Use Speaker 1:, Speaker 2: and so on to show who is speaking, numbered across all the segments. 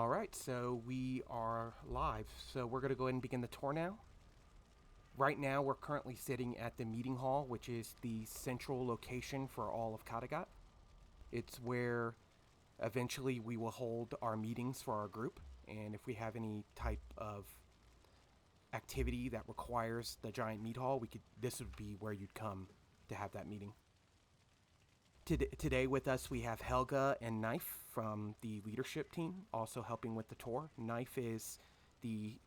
Speaker 1: All right, so we are live. So we're going to go ahead and begin the tour now. Right now, we're currently sitting at the meeting hall, which is the central location for all of Kattegat. It's where eventually we will hold our meetings for our group, and if we have any type of activity that requires the giant meet hall, this would be where you'd come to have that meeting. Today with us we have Helga and Knife from the leadership team, also helping with the tour. Knife is the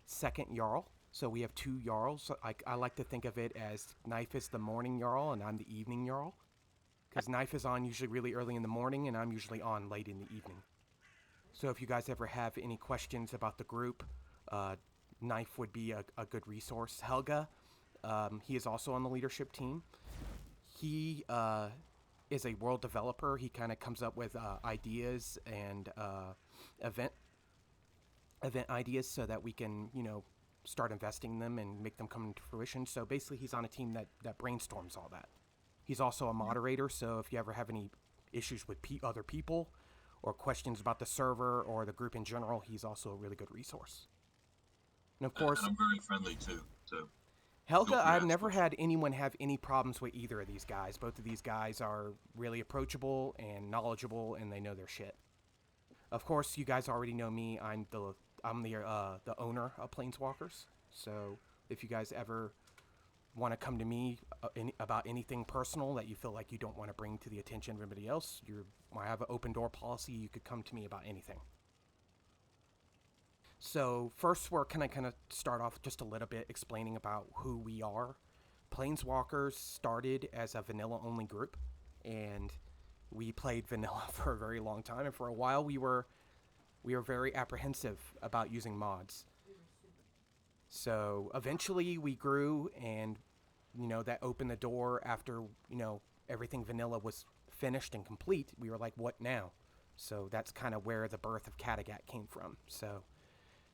Speaker 1: second Jarl, so we have two Jarls. So I like to think of it as Knife is the morning Jarl and I'm the evening Jarl, because Knife is on usually really early in the morning and I'm usually on late in the evening. So if you guys ever have any questions about the group, Knife would be a good resource. Helga, he is also on the leadership team. He is a world developer. He kind of comes up with ideas and event ideas so that we can, start investing them and make them come into fruition. So basically, he's on a team that brainstorms all that. He's also a moderator, so if you ever have any issues with other people or questions about the server or the group in general, he's also a really good resource. And of course,
Speaker 2: and I'm very friendly too. So
Speaker 1: Helga, I've never had anyone have any problems with either of these guys. Both of these guys are really approachable and knowledgeable, and they know their shit. Of course, you guys already know me. I'm the owner of PlainsWalkers. So if you guys ever want to come to me about anything personal that you feel like you don't want to bring to the attention of everybody else, I have an open door policy. You could come to me about anything. So first, we're kind of start off just a little bit explaining about who we are. PlainsWalkers started as a vanilla-only group, and we played vanilla for a very long time. And for a while, we were very apprehensive about using mods. So eventually, we grew, and that opened the door after everything vanilla was finished and complete. We were like, what now? So that's kind of where the birth of Kattegat came from. So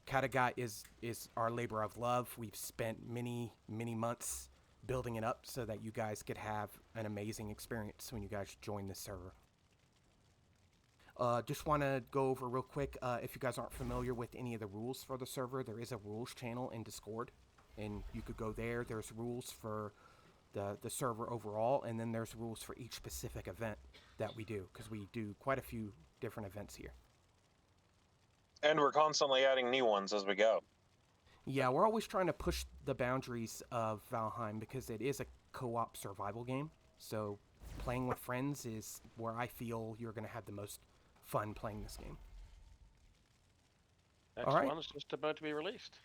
Speaker 1: Kattegat is our labor of love. We've spent many months building it up so that you guys could have an amazing experience when you guys join the server. Just want to go over real quick, if you guys aren't familiar with any of the rules for the server, there is a rules channel in Discord, and you could go there. There's rules for the server overall, and then there's rules for each specific event that we do, because we do quite a few different events here.
Speaker 3: And we're constantly adding new ones as we go.
Speaker 1: Yeah, we're always trying to push the boundaries of Valheim because it is a co-op survival game. So playing with friends is where I feel you're going to have the most fun playing this game.
Speaker 4: Next one is just about to be released.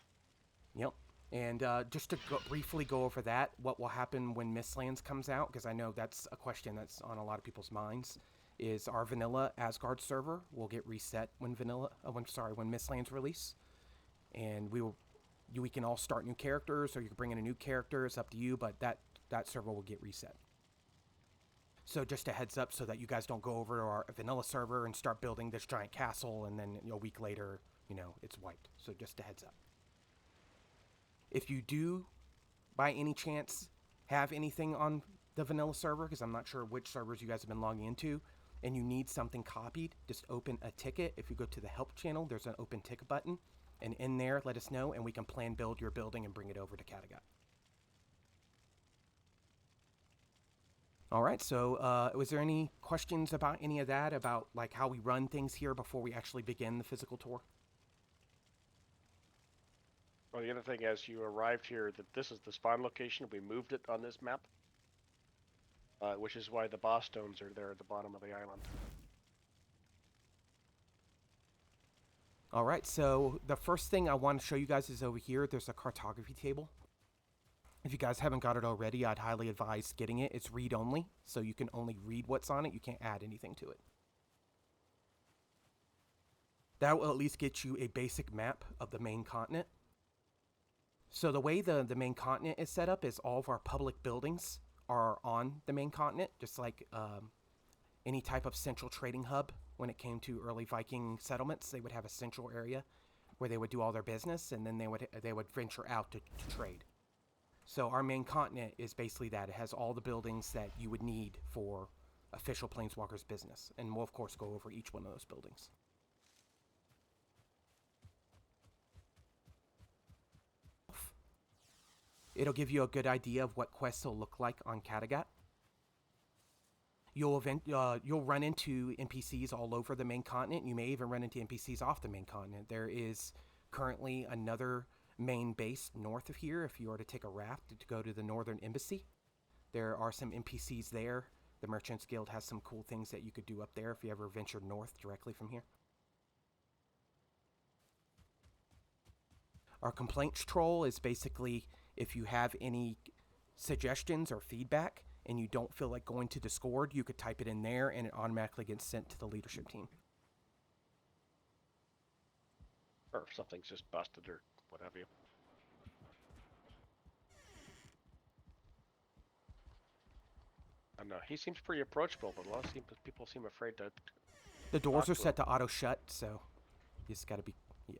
Speaker 1: Yep. And just to briefly go over that, what will happen when Mistlands comes out, because I know that's a question that's on a lot of people's minds, is our vanilla Asgard server will get reset when Mistlands release, and we can all start new characters, or you can bring in a new character. It's up to you, but that server will get reset. So just a heads up, so that you guys don't go over to our vanilla server and start building this giant castle, and then a week later, it's wiped. So just a heads up. If you do, by any chance, have anything on the vanilla server, because I'm not sure which servers you guys have been logging into, and you need something copied, just open a ticket. If you go to the help channel, there's an open ticket button, and in there, let us know, and we can plan build your building and bring it over to Kattegat. All right, so was there any questions about any of that, about like how we run things here before we actually begin the physical tour?
Speaker 4: Well, the other thing, as you arrived here, that this is the spawn location. We moved it on this map, which is why the boss stones are there at the bottom of the island.
Speaker 1: All right, so the first thing I want to show you guys is over here. There's a cartography table. If you guys haven't got it already, I'd highly advise getting it. It's read-only, so you can only read what's on it. You can't add anything to it. That will at least get you a basic map of the main continent. So the way the main continent is set up is all of our public buildings are on the main continent, just like any type of central trading hub. When it came to early Viking settlements, they would have a central area where they would do all their business, and then they would venture out to trade. So our main continent is basically that. It has all the buildings that you would need for official PlainsWalkers business, and we'll of course go over each one of those buildings. It'll give you a good idea of what quests will look like on Kattegat. You'll run into NPCs all over the main continent. You may even run into NPCs off the main continent. There is currently another main base north of here if you were to take a raft to go to the Northern Embassy. There are some NPCs there. The Merchants Guild has some cool things that you could do up there if you ever ventured north directly from here. Our complaints troll is basically if you have any suggestions or feedback and you don't feel like going to Discord, you could type it in there and it automatically gets sent to the leadership team.
Speaker 4: Or if something's just busted or what have you. I don't know. He seems pretty approachable, but a lot of people seem afraid to.
Speaker 1: The doors are set to auto shut, so you just gotta be, yeah.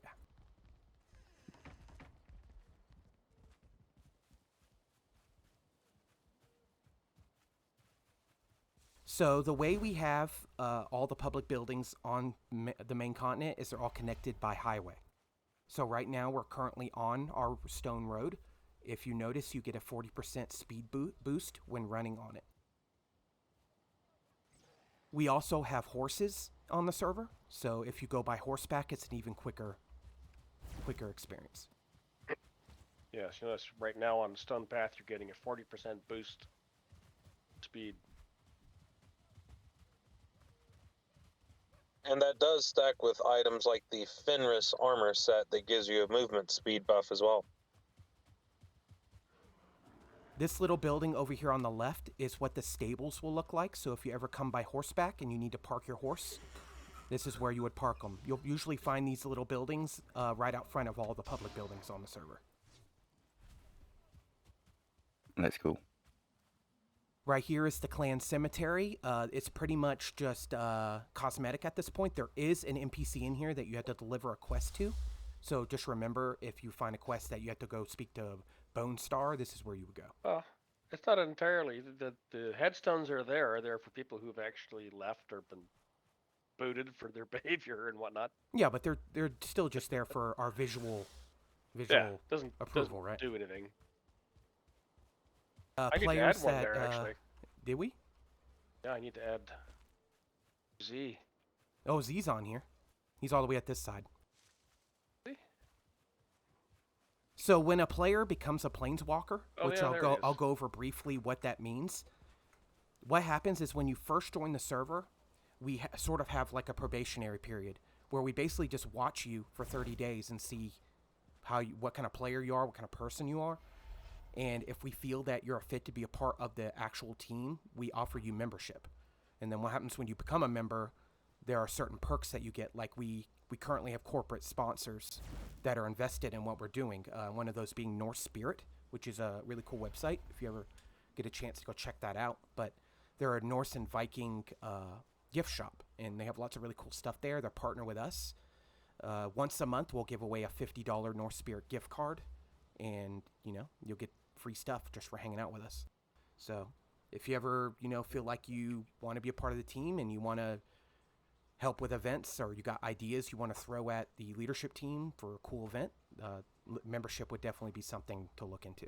Speaker 1: So the way we have all the public buildings on the main continent is they're all connected by highway. So right now we're currently on our stone road. If you notice, you get a 40% speed boost when running on it. We also have horses on the server, so if you go by horseback, it's an even quicker experience.
Speaker 4: Yes, you notice right now on Stone Path, you're getting a 40% boost speed.
Speaker 3: And that does stack with items like the Fenris armor set that gives you a movement speed buff as well.
Speaker 1: This little building over here on the left is what the stables will look like. So if you ever come by horseback and you need to park your horse, this is where you would park them. You'll usually find these little buildings right out front of all the public buildings on the server.
Speaker 5: That's cool.
Speaker 1: Right here is the clan cemetery. It's pretty much just cosmetic at this point. There is an NPC in here that you have to deliver a quest to. So just remember, if you find a quest that you have to go speak to Bone Star, this is where you would go.
Speaker 4: Well, it's not entirely. The headstones are there. They're for people who've actually left or been booted for their behavior and whatnot.
Speaker 1: Yeah, but they're still just there for our visual
Speaker 4: doesn't
Speaker 1: right?
Speaker 4: do anything.
Speaker 1: Players
Speaker 4: I need to add one
Speaker 1: that
Speaker 4: there, actually.
Speaker 1: did we?
Speaker 4: Yeah, I need to add Z.
Speaker 1: Oh, Z's on here. He's all the way at this side. So when a player becomes a planeswalker, which I'll go over briefly what that means. What happens is when you first join the server, we sort of have like a probationary period where we basically just watch you for 30 days and see what kind of player you are, what kind of person you are. And if we feel that you're a fit to be a part of the actual team, we offer you membership. And then what happens when you become a member, there are certain perks that you get. Like we currently have corporate sponsors that are invested in what we're doing. One of those being Norse Spirit, which is a really cool website. If you ever get a chance to go check that out. But they're a Norse and Viking gift shop, and they have lots of really cool stuff there. They're partnered with us. Once a month, we'll give away a $50 Norse Spirit gift card, and you'll get free stuff just for hanging out with us. So if you ever feel like you want to be a part of the team and you want to help with events, or you got ideas you want to throw at the leadership team for a cool event, membership would definitely be something to look into.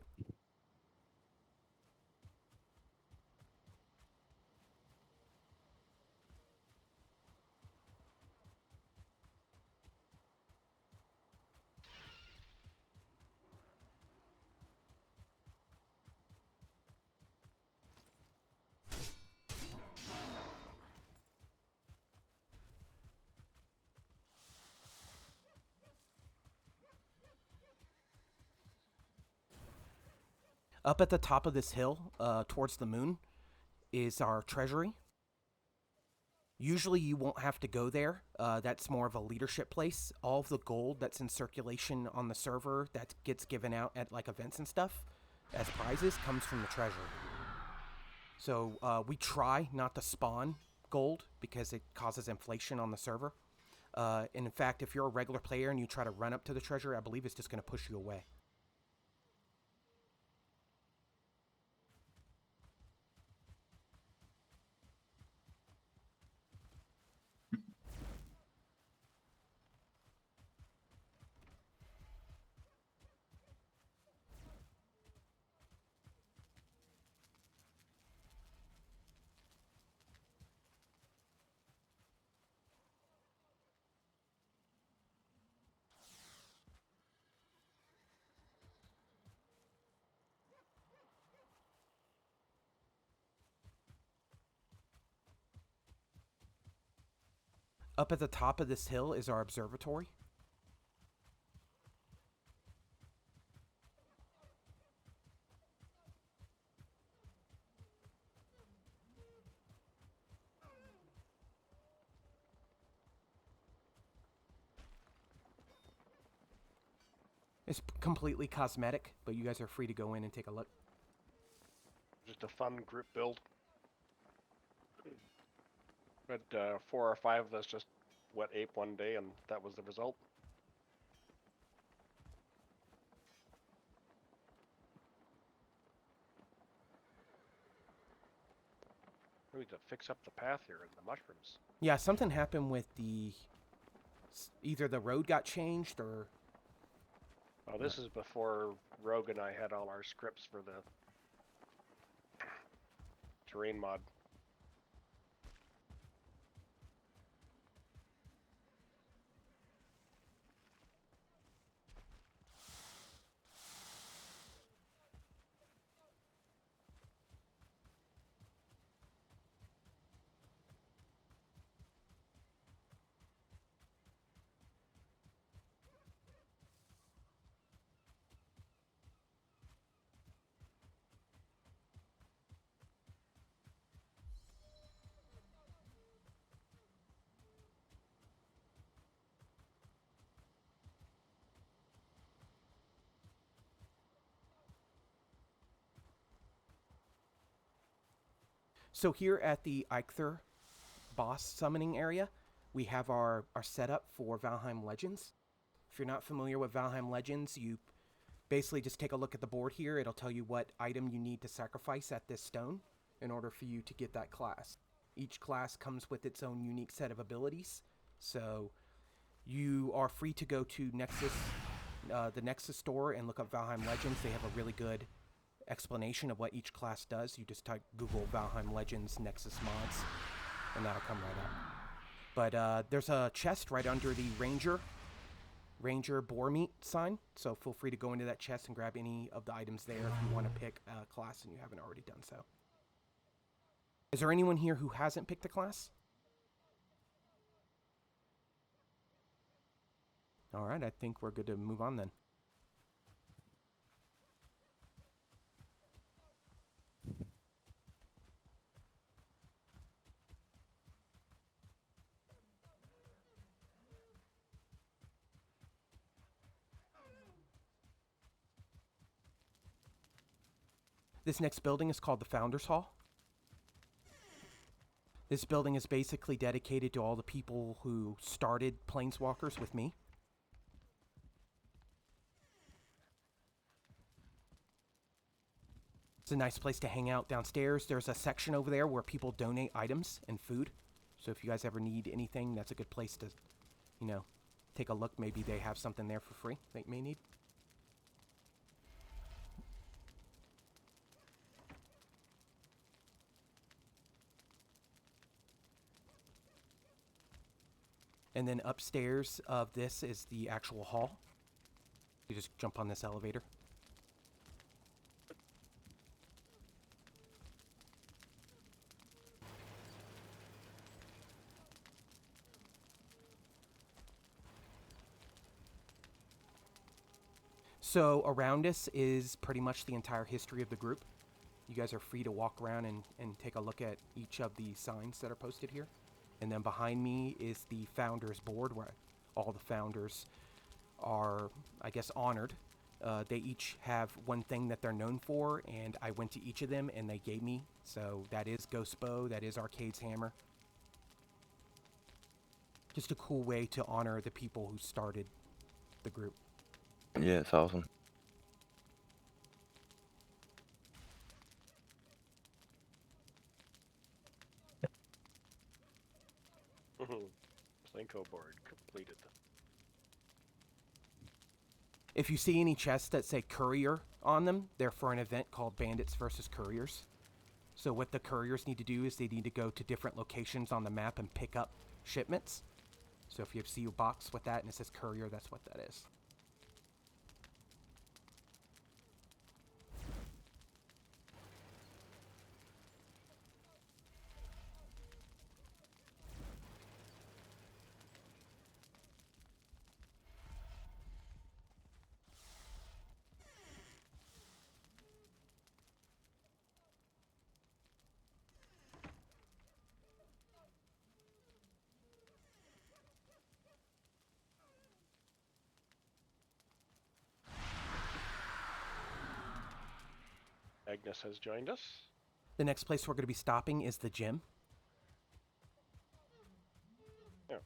Speaker 1: Up at the top of this hill, towards the moon, is our treasury. Usually you won't have to go there. That's more of a leadership place. All of the gold that's in circulation on the server that gets given out at like events and stuff as prizes comes from the treasury. So we try not to spawn gold because it causes inflation on the server. And in fact, if you're a regular player and you try to run up to the treasury, I believe it's just going to push you away. Up at the top of this hill is our observatory. It's completely cosmetic, but you guys are free to go in and take a look.
Speaker 4: Just a fun group build. But 4 or 5 of us just wet ape one day, and that was the result. We need to fix up the path here and the mushrooms.
Speaker 1: Yeah, something happened with either the road got changed or...
Speaker 4: Oh, this is before Rogue and I had all our scripts for the terrain mod.
Speaker 1: So here at the Eikthyr boss summoning area, we have our setup for Valheim Legends. If you're not familiar with Valheim Legends, you basically just take a look at the board here. It'll tell you what item you need to sacrifice at this stone in order for you to get that class. Each class comes with its own unique set of abilities, so you are free to go to Nexus, the Nexus store, and look up Valheim Legends. They have a really good explanation of what each class does. You just type Google Valheim Legends Nexus mods, and that'll come right up. But there's a chest right under the Ranger boar meat sign, so feel free to go into that chest and grab any of the items there if you want to pick a class and you haven't already done so. Is there anyone here who hasn't picked a class? Alright, I think we're good to move on then. This next building is called the Founders Hall. This building is basically dedicated to all the people who started PlainsWalkers with me. It's a nice place to hang out downstairs. There's a section over there where people donate items and food. So if you guys ever need anything, that's a good place to, you know, take a look. Maybe they have something there for free that you may need. And then upstairs of this is the actual hall. You just jump on this elevator. So around us is pretty much the entire history of the group. You guys are free to walk around and take a look at each of the signs that are posted here. And then behind me is the founders board where all the founders are, I guess, honored. They each have one thing that they're known for, and I went to each of them and they gave me. So that is Ghost Bow, that is Arcade's Hammer. Just a cool way to honor the people who started the group.
Speaker 5: Yeah, it's awesome.
Speaker 4: Plinko board completed.
Speaker 1: If you see any chests that say Courier on them, they're for an event called Bandits versus Couriers. So what the couriers need to do is they need to go to different locations on the map and pick up shipments. So if you see a box with that and it says Courier, that's what that is.
Speaker 4: Ignis has joined us.
Speaker 1: The next place we're going to be stopping is the gym.
Speaker 4: Yeah.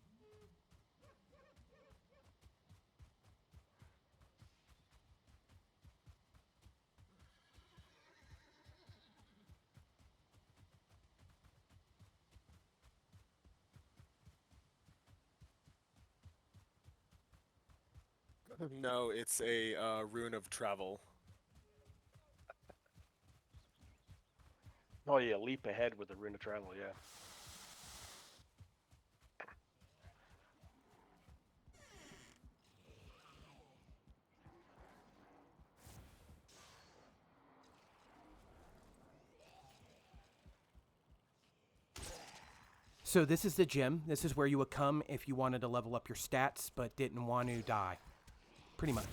Speaker 6: No, it's a rune of travel.
Speaker 4: Oh yeah, leap ahead with the Rune of Travel, yeah.
Speaker 1: So this is the gym. This is where you would come if you wanted to level up your stats but didn't want to die. Pretty much.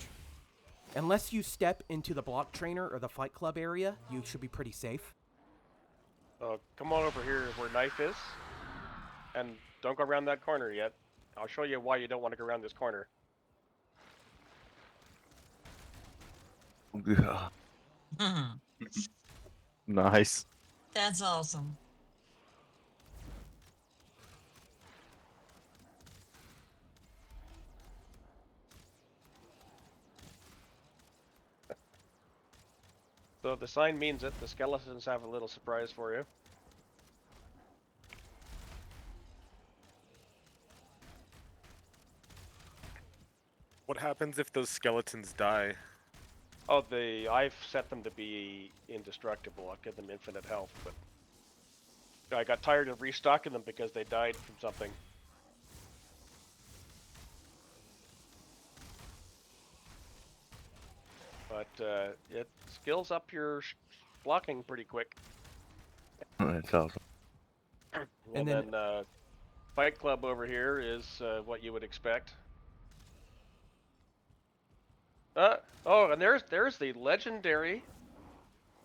Speaker 1: Unless you step into the block trainer or the fight club area, you should be pretty safe.
Speaker 4: Come on over here where Knife is. And don't go around that corner yet. I'll show you why you don't want to go around this corner.
Speaker 5: Yeah. Nice.
Speaker 7: That's awesome.
Speaker 4: So the sign means that the skeletons have a little surprise for you.
Speaker 6: What happens if those skeletons die?
Speaker 4: Oh, I've set them to be indestructible. I'll give them infinite health, but I got tired of restocking them because they died from something. But it skills up your blocking pretty quick.
Speaker 5: That's awesome.
Speaker 4: And
Speaker 1: then-
Speaker 4: then Fight Club over here is what you would expect. Oh, and there's the legendary.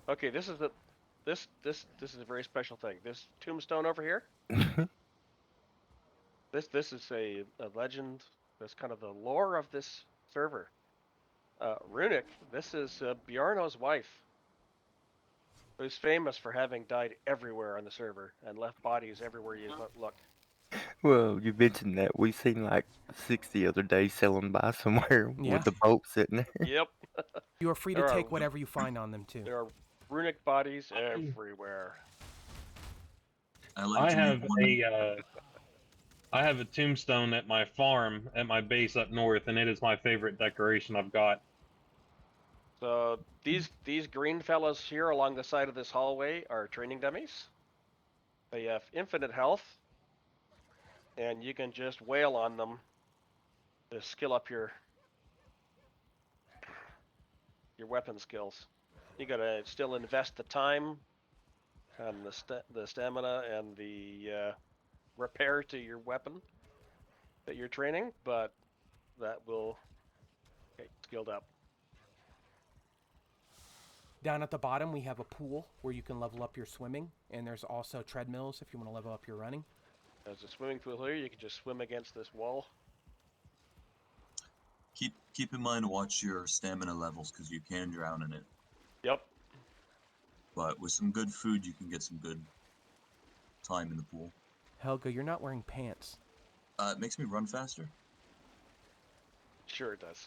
Speaker 4: Okay, this is a very special thing. This tombstone over here. This is a legend. That's kind of the lore of this server. Runic. This is Bjorno's wife, who's famous for having died everywhere on the server and left bodies everywhere you look.
Speaker 5: Well, you mentioned that. We seen like 6 the other day selling by somewhere
Speaker 1: Yeah.
Speaker 5: with the boat sitting there.
Speaker 4: Yep.
Speaker 1: You are free to
Speaker 4: There are-
Speaker 1: take whatever you find on them, too.
Speaker 4: There are runic bodies everywhere.
Speaker 2: I like
Speaker 8: I
Speaker 2: to
Speaker 8: have
Speaker 2: make one.
Speaker 8: I have a tombstone at my farm at my base up north, and it is my favorite decoration I've got.
Speaker 4: So these green fellas here along the side of this hallway are training dummies. They have infinite health, and you can just wail on them to skill up your weapon skills. You gotta still invest the time and the stamina and the repair to your weapon that you're training, but that will get skilled up.
Speaker 1: Down at the bottom, we have a pool where you can level up your swimming, and there's also treadmills if you want to level up your running.
Speaker 4: There's a swimming pool here. You can just swim against this wall.
Speaker 2: Keep in mind to watch your stamina levels because you can drown in it.
Speaker 4: Yep.
Speaker 2: But with some good food, you can get some good time in the pool.
Speaker 1: Helga, you're not wearing pants.
Speaker 2: It makes me run faster.
Speaker 4: Sure it does.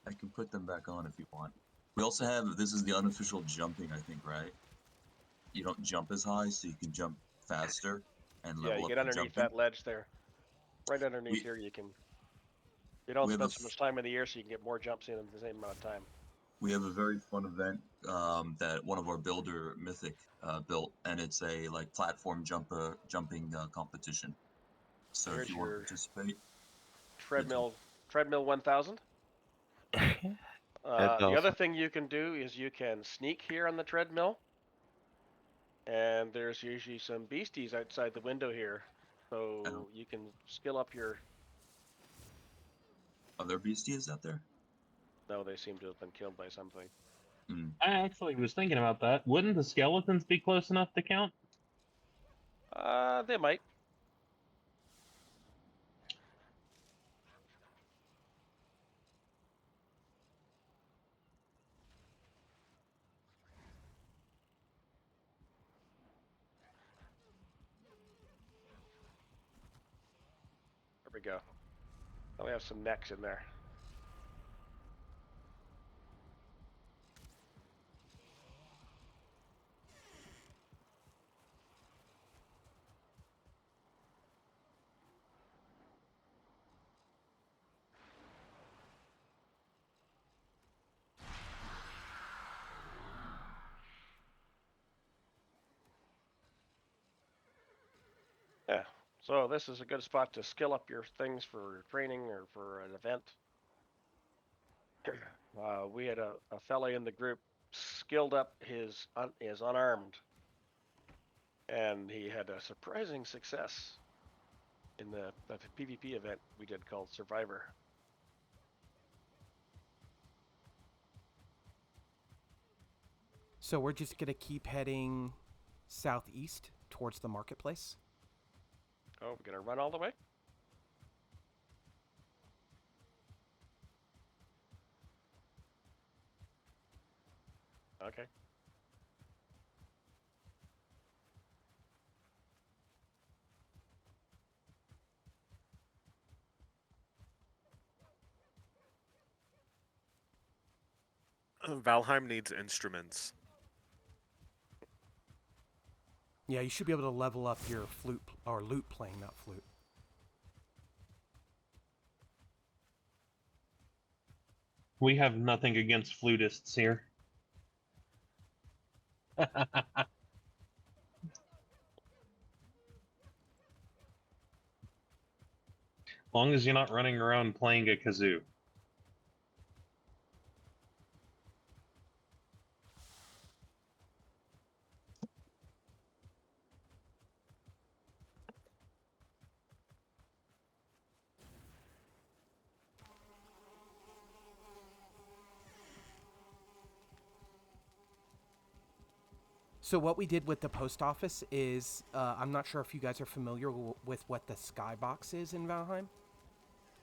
Speaker 2: I can put them back on if you want. We also have, this is the unofficial jumping, I think, right? You don't jump as high, so you can jump faster and level
Speaker 4: Yeah, you
Speaker 2: up
Speaker 4: get
Speaker 2: the
Speaker 4: underneath
Speaker 2: jumping.
Speaker 4: that ledge there. Right underneath here, you can. You don't
Speaker 2: we have
Speaker 4: spend
Speaker 2: a
Speaker 4: so much time in the air, so you can get more jumps in the same amount of time.
Speaker 2: We have a very fun event that one of our builder, Mythic, built, and it's a like platform jumping competition. So
Speaker 4: Here's
Speaker 2: if you want to
Speaker 4: your
Speaker 2: participate,
Speaker 4: treadmill 1000.
Speaker 5: That's
Speaker 4: The other
Speaker 5: awesome.
Speaker 4: thing you can do is you can sneak here on the treadmill, and there's usually some beasties outside the window here, so
Speaker 2: Oh.
Speaker 4: you can skill up your.
Speaker 2: are there beasties out there?
Speaker 4: No, they seem to have been killed by something.
Speaker 8: I actually was thinking about that. Wouldn't the skeletons be close enough to count?
Speaker 4: They might. we go. Oh, we have some necks in there. Yeah, so this is a good spot to skill up your things for training or for an event. We had a fella in the group skilled up his unarmed, and he had a surprising success in the PvP event we did called Survivor.
Speaker 1: So we're just gonna keep heading southeast towards the marketplace.
Speaker 4: Oh, we're gonna run all the way? Okay.
Speaker 6: Valheim needs instruments.
Speaker 1: Yeah, you should be able to level up your flute or lute playing, not flute.
Speaker 8: We have nothing against flutists here. Long as you're not running around playing a kazoo.
Speaker 1: So what we did with the post office is, I'm not sure if you guys are familiar with what the skybox is in Valheim,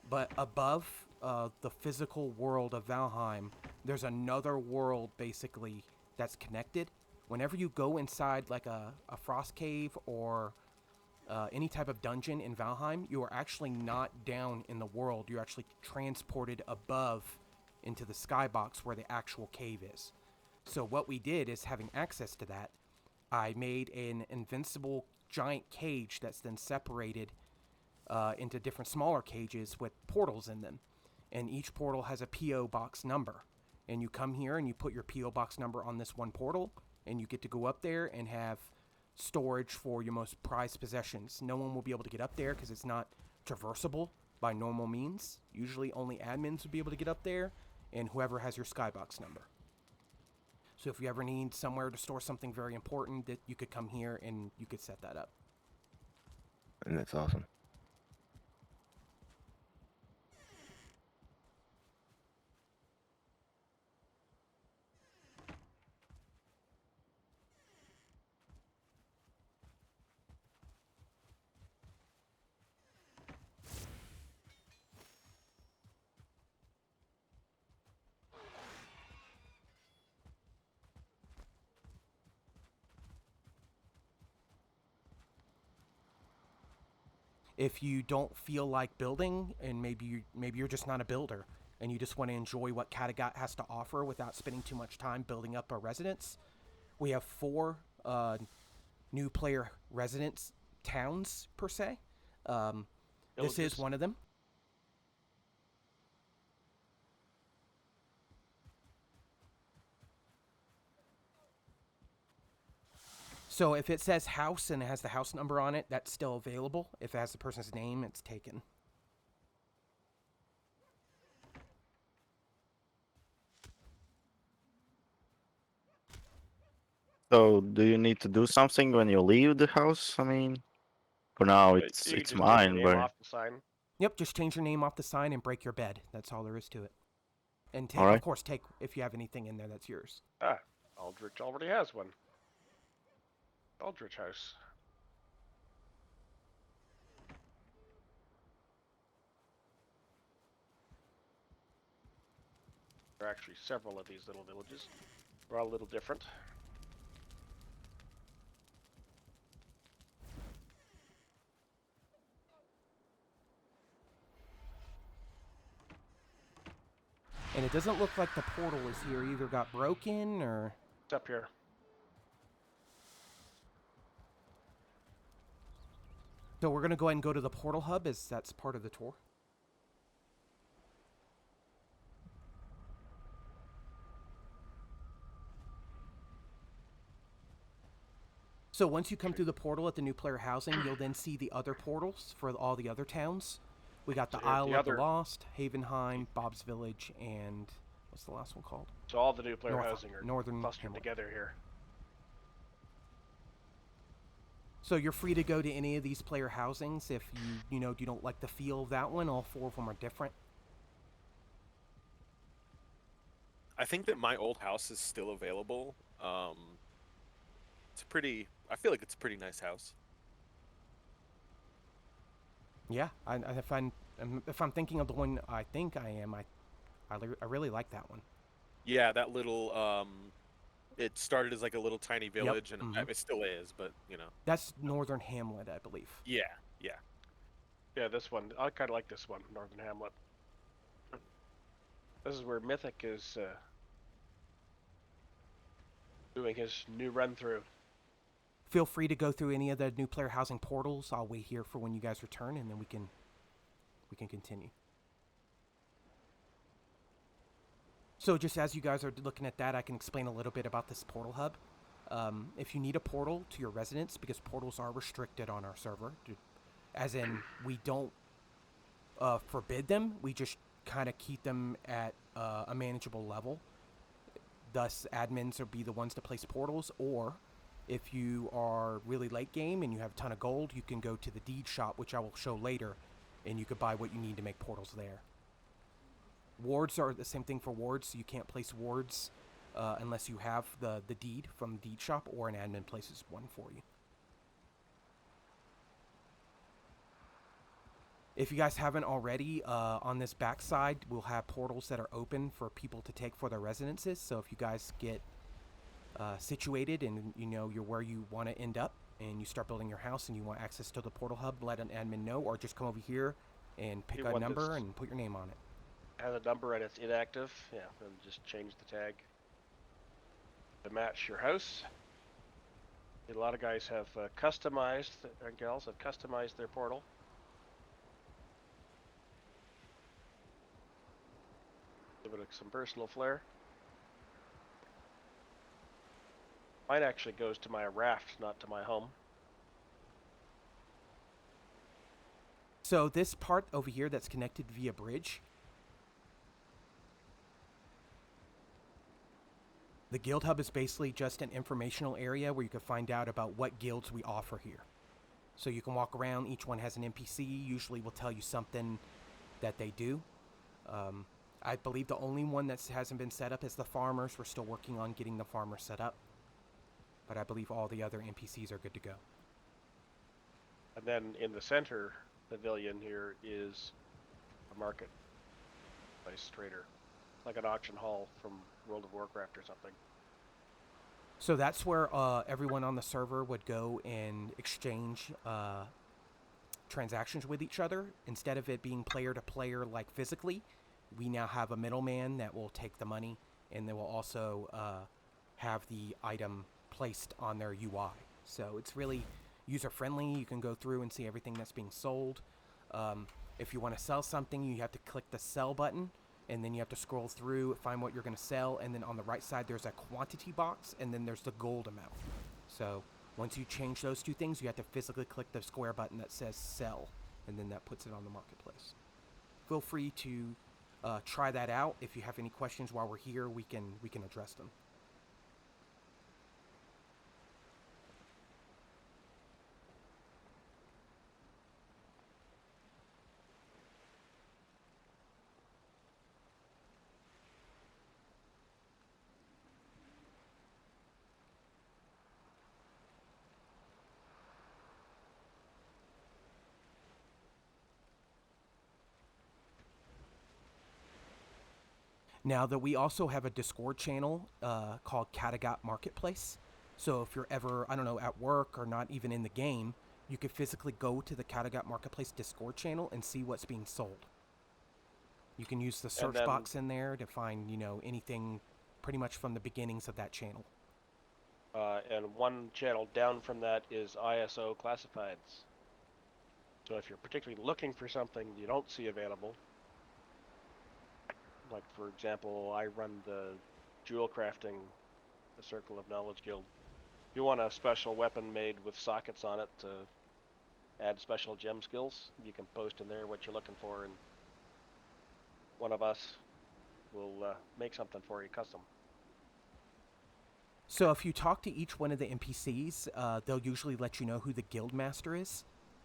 Speaker 1: but above the physical world of Valheim, there's another world basically that's connected. Whenever you go inside like a frost cave or any type of dungeon in Valheim, you are actually not down in the world. You're actually transported above into the skybox where the actual cave is. So what we did is, having access to that, I made an invincible giant cage that's then separated into different smaller cages with portals in them. And each portal has a P.O. box number. And you come here and you put your P.O. box number on this one portal, and you get to go up there and have storage for your most prized possessions. No one will be able to get up there because it's not traversable by normal means. Usually only admins would be able to get up there, and whoever has your skybox number. So if you ever need somewhere to store something very important, that you could come here and you could set that up.
Speaker 5: And that's awesome.
Speaker 1: If you don't feel like building, and maybe you're just not a builder, and you just want to enjoy what Kattegat has to offer without spending too much time building up a residence, we have 4 new player residence towns per se. This is one of them. So if it says house and it has the house number on it, that's still available. If it has the person's name, it's taken.
Speaker 7: So, do you need to do something when you leave the house? I mean, for now
Speaker 4: You can
Speaker 7: it's
Speaker 4: just take your
Speaker 7: mine,
Speaker 4: name
Speaker 7: but
Speaker 4: off the sign.
Speaker 1: Yep, just change your name off the sign and break your bed. That's all there is to it. And
Speaker 7: All right.
Speaker 1: of course, take if you have anything in there that's yours.
Speaker 4: Ah, Aldrich already has one. Aldrich House. There are actually several of these little villages. They're all a little different.
Speaker 1: And it doesn't look like the portal is here. Either got broken or...
Speaker 4: It's up here.
Speaker 1: So we're going to go ahead and go to the portal hub as that's part of the tour. So once you come through the portal at the new player housing, you'll then see the other portals for all the other towns. We got the
Speaker 4: So
Speaker 1: Isle
Speaker 4: the
Speaker 1: of the
Speaker 4: other-
Speaker 1: Lost, Havenheim, Bob's Village, and what's the last one called?
Speaker 4: So all the new player
Speaker 1: North-
Speaker 4: housing are
Speaker 1: Northern
Speaker 4: clustered
Speaker 1: Hamlet.
Speaker 4: together here.
Speaker 1: So you're free to go to any of these player housings if you don't like the feel of that one. All 4 of them are different.
Speaker 6: I think that my old house is still available. It's a pretty. I feel like it's a pretty nice house.
Speaker 1: Yeah, if I'm thinking of the one I think I am, I really like that one.
Speaker 6: Yeah, that little. It started as like a little tiny village, and
Speaker 1: mhm.
Speaker 6: it still is. But you know.
Speaker 1: That's Northern Hamlet, I believe.
Speaker 6: Yeah. Yeah.
Speaker 4: Yeah, this one. I kind of like this one, Northern Hamlet. This is where Mythic is doing his new run through.
Speaker 1: Feel free to go through any of the new player housing portals. I'll wait here for when you guys return, and then we can continue. So just as you guys are looking at that, I can explain a little bit about this portal hub. If you need a portal to your residence, because portals are restricted on our server, as in we don't forbid them, we just kind of keep them at a manageable level. Thus, admins will be the ones to place portals, or if you are really late game and you have a ton of gold, you can go to the deed shop, which I will show later, and you could buy what you need to make portals there. Wards are the same thing for wards, so you can't place wards unless you have the deed from the deed shop or an admin places one for you. If you guys haven't already, on this backside, we'll have portals that are open for people to take for their residences. So if you guys get situated and you're where you want to end up and you start building your house and you want access to the portal hub, let an admin know, or just come over here and pick
Speaker 4: You
Speaker 1: a
Speaker 4: want
Speaker 1: number
Speaker 4: this-
Speaker 1: and put your name on it.
Speaker 4: Has a number and it's inactive. Yeah, then just change the tag to match your house. A lot of guys have customized, and gals have customized their portal. Give it some personal flair. Mine actually goes to my raft, not to my home.
Speaker 1: So this part over here that's connected via bridge, the guild hub is basically just an informational area where you can find out about what guilds we offer here. So you can walk around, each one has an NPC, usually will tell you something that they do. I believe the only one that hasn't been set up is the farmers. We're still working on getting the farmers set up. But I believe all the other NPCs are good to go.
Speaker 4: And then in the center pavilion here is a market place trader, like an auction hall from World of Warcraft or something.
Speaker 1: So that's where everyone on the server would go and exchange transactions with each other. Instead of it being player to player like physically, we now have a middleman that will take the money, and they will also have the item placed on their UI. So it's really user friendly. You can go through and see everything that's being sold. If you want to sell something, you have to click the sell button, and then you have to scroll through, find what you're going to sell, and then on the right side there's a quantity box, and then there's the gold amount. So once you change those two things, you have to physically click the square button that says sell, and then that puts it on the marketplace. Feel free to try that out. If you have any questions while we're here, we can address them. Now that we also have a Discord channel called Kattegat Marketplace. So if you're ever, I don't know, at work or not even in the game, you could physically go to the Kattegat Marketplace Discord channel and see what's being sold. You can use the search
Speaker 4: then-
Speaker 1: box in there to find, anything pretty much from the beginnings of that channel.
Speaker 4: And one channel down from that is ISO classifieds. So if you're particularly looking for something you don't see available, like for example, I run the Jewelcrafting, the Circle of Knowledge Guild. If you want a special weapon made with sockets on it to add special gem skills, you can post in there what you're looking for, and one of us will make something for you custom.
Speaker 1: So if you talk to each one of the NPCs, they'll usually let you know who the guild master is.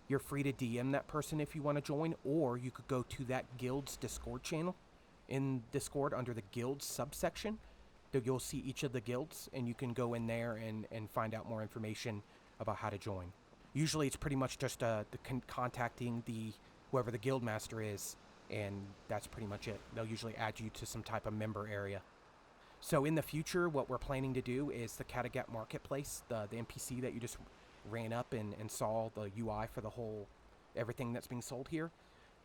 Speaker 1: You're free to DM that person if you want to join, or you could go to that guild's Discord channel. In Discord, under the guilds subsection, you'll see each of the guilds, and you can go in there and find out more information about how to join. Usually it's pretty much just contacting whoever the guild master is, and that's pretty much it. They'll usually add you to some type of member area. So in the future, what we're planning to do is the Kattegat Marketplace, the NPC that you just ran up and saw the UI for everything that's being sold here.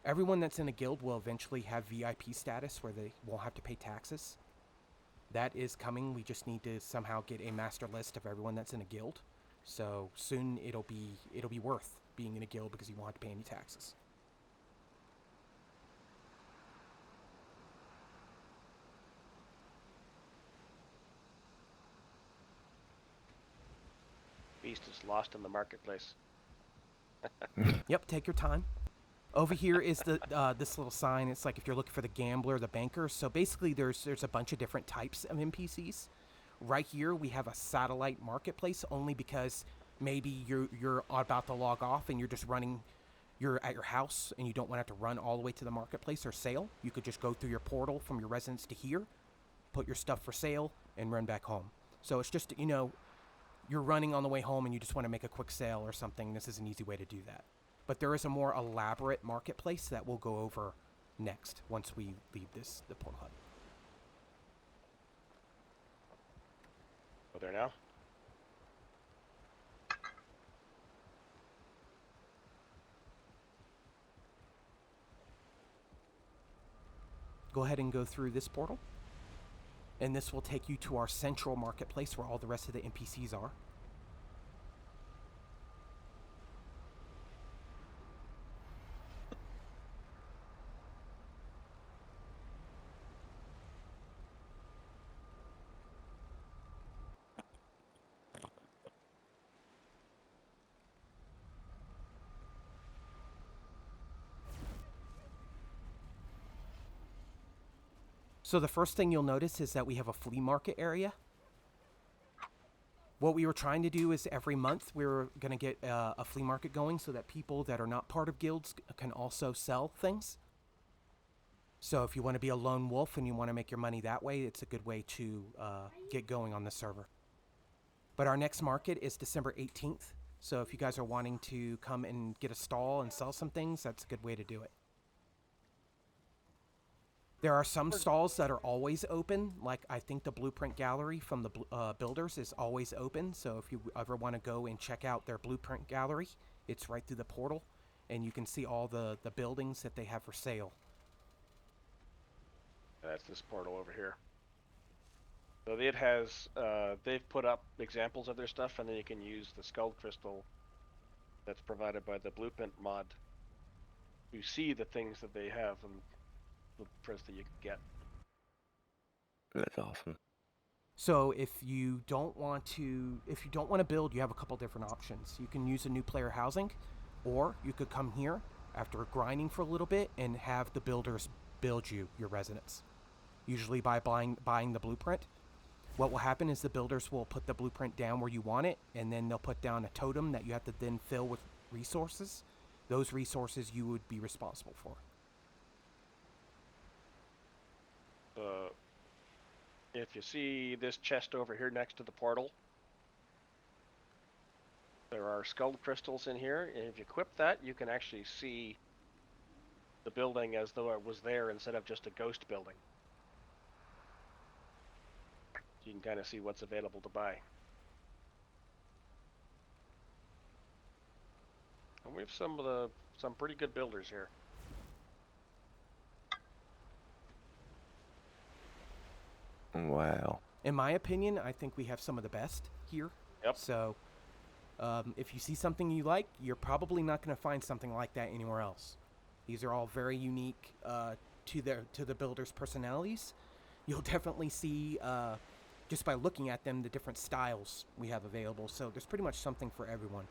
Speaker 1: Everyone that's in a guild will eventually have VIP status where they won't have to pay taxes. That is coming. We just need to somehow get a master list of everyone that's in a guild. So soon it'll be worth being in a guild because you won't have to pay any taxes.
Speaker 4: Beast is lost in the marketplace.
Speaker 1: Yep, take your time. Over here is this little sign. It's like if you're looking for the gambler, the banker. So basically there's a bunch of different types of NPCs. Right here we have a satellite marketplace only because maybe you're about to log off and you're at your house and you don't want to have to run all the way to the marketplace or sale. You could just go through your portal from your residence to here, put your stuff for sale, and run back home. So it's just, you're running on the way home and you just want to make a quick sale or something. This is an easy way to do that. But there is a more elaborate marketplace that we'll go over next once we leave the portal hub.
Speaker 4: Go there now.
Speaker 1: Go ahead and go through this portal. And this will take you to our central marketplace where all the rest of the NPCs are. So the first thing you'll notice is that we have a flea market area. What we were trying to do is every month we were going to get a flea market going so that people that are not part of guilds can also sell things. So if you want to be a lone wolf and you want to make your money that way, it's a good way to get going on the server. But our next market is December 18th. So if you guys are wanting to come and get a stall and sell some things, that's a good way to do it. There are some stalls that are always open, like I think the Blueprint Gallery from the Builders is always open. So if you ever want to go and check out their Blueprint Gallery, it's right through the portal, and you can see all the buildings that they have for sale.
Speaker 4: That's this portal over here. So it has, they've put up examples of their stuff, and then you can use the skull crystal that's provided by the Blueprint mod to see the things that they have and the prints that you can get.
Speaker 5: That's awesome.
Speaker 1: So if you don't want to build, you have a couple different options. You can use a new player housing, or you could come here after grinding for a little bit and have the builders build you your residence. Usually by buying the blueprint. What will happen is the builders will put the blueprint down where you want it, and then they'll put down a totem that you have to then fill with resources. Those resources you would be responsible for.
Speaker 4: If you see this chest over here next to the portal, there are skull crystals in here, and if you equip that, you can actually see the building as though it was there instead of just a ghost building. You can kind of see what's available to buy. And we have some pretty good builders here.
Speaker 5: Wow.
Speaker 1: In my opinion, I think we have some of the best here.
Speaker 4: Yep.
Speaker 1: So, if you see something you like, you're probably not going to find something like that anywhere else. These are all very unique to the builders' personalities. You'll definitely see, just by looking at them, the different styles we have available. So there's pretty much something for everyone.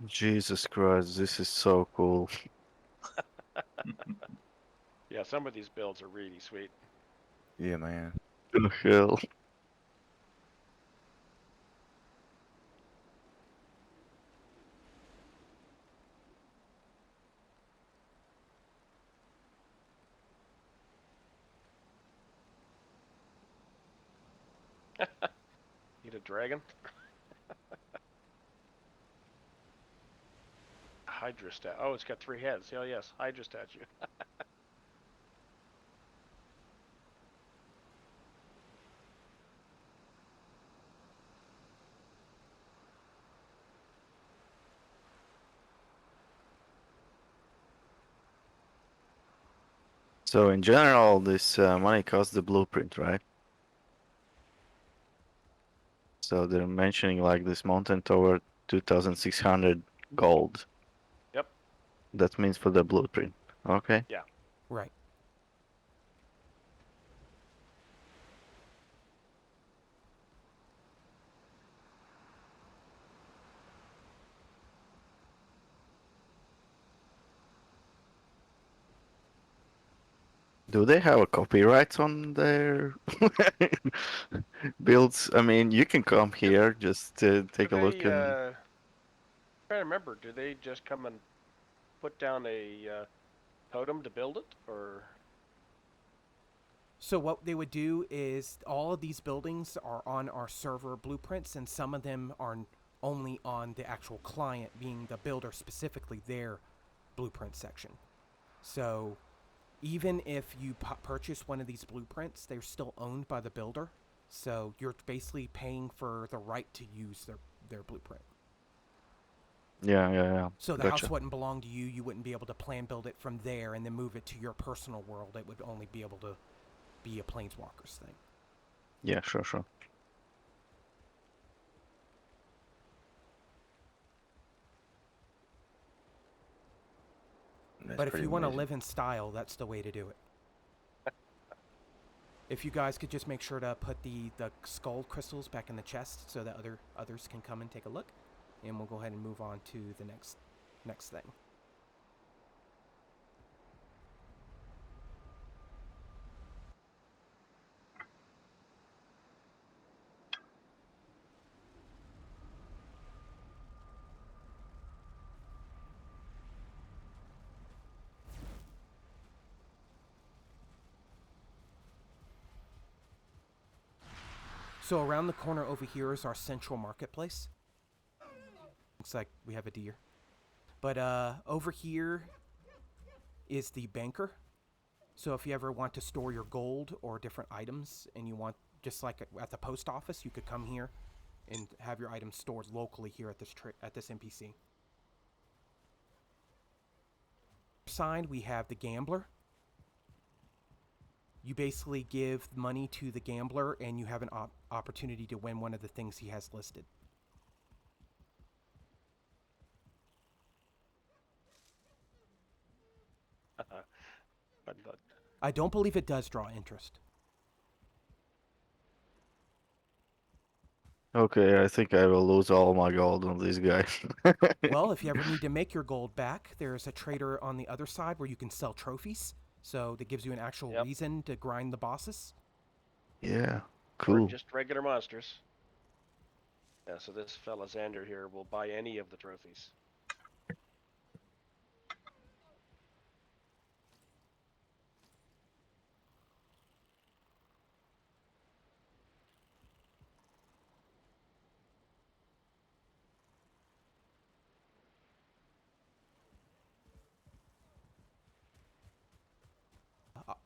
Speaker 7: Jesus Christ, this is so cool.
Speaker 4: Yeah, some of these builds are really sweet.
Speaker 5: Yeah, man.
Speaker 7: The hell?
Speaker 4: Need a dragon? Hydra statue. Oh, it's got 3 heads. Oh, yes, Hydra statue.
Speaker 7: So in general, this money costs the blueprint, right? So they're mentioning like this mountain tower, 2,600 gold.
Speaker 4: Yep.
Speaker 7: That means for the blueprint. Okay.
Speaker 4: Yeah.
Speaker 1: Right.
Speaker 7: Do they have a copyright on their builds? I mean, you can come here just to take a look and
Speaker 4: Trying to remember, do they just come and put down a totem to build it, or?
Speaker 1: So what they would do is all of these buildings are on our server blueprints, and some of them are only on the actual client, being the builder specifically, their blueprint section. So even if you purchase one of these blueprints, they're still owned by the builder. So you're basically paying for the right to use their blueprint.
Speaker 7: yeah.
Speaker 1: So the
Speaker 7: Gotcha.
Speaker 1: house wouldn't belong to you. You wouldn't be able to plan build it from there and then move it to your personal world. It would only be able to be a PlainsWalkers thing.
Speaker 7: Yeah, sure.
Speaker 5: That's
Speaker 1: But if
Speaker 5: pretty
Speaker 1: you want to
Speaker 5: amazing.
Speaker 1: live in style, that's the way to do it. If you guys could just make sure to put the skull crystals back in the chest so that others can come and take a look, and we'll go ahead and move on to the next thing. So around the corner over here is our central marketplace. Looks like we have a deer. But over here is the banker. So if you ever want to store your gold or different items and you want, just like at the post office, you could come here and have your items stored locally here at this NPC. Side, we have the gambler. You basically give money to the gambler and you have an opportunity to win one of the things he has listed.
Speaker 4: But
Speaker 1: I don't believe it does draw interest.
Speaker 7: Okay, I think I will lose all my gold on this guy.
Speaker 1: Well, if you ever need to make your gold back, there's a trader on the other side where you can sell trophies. So that gives you an actual reason to grind the bosses.
Speaker 7: Yeah,
Speaker 4: or
Speaker 7: cool.
Speaker 4: just regular monsters. Yeah, so this fella Xander here will buy any of the trophies.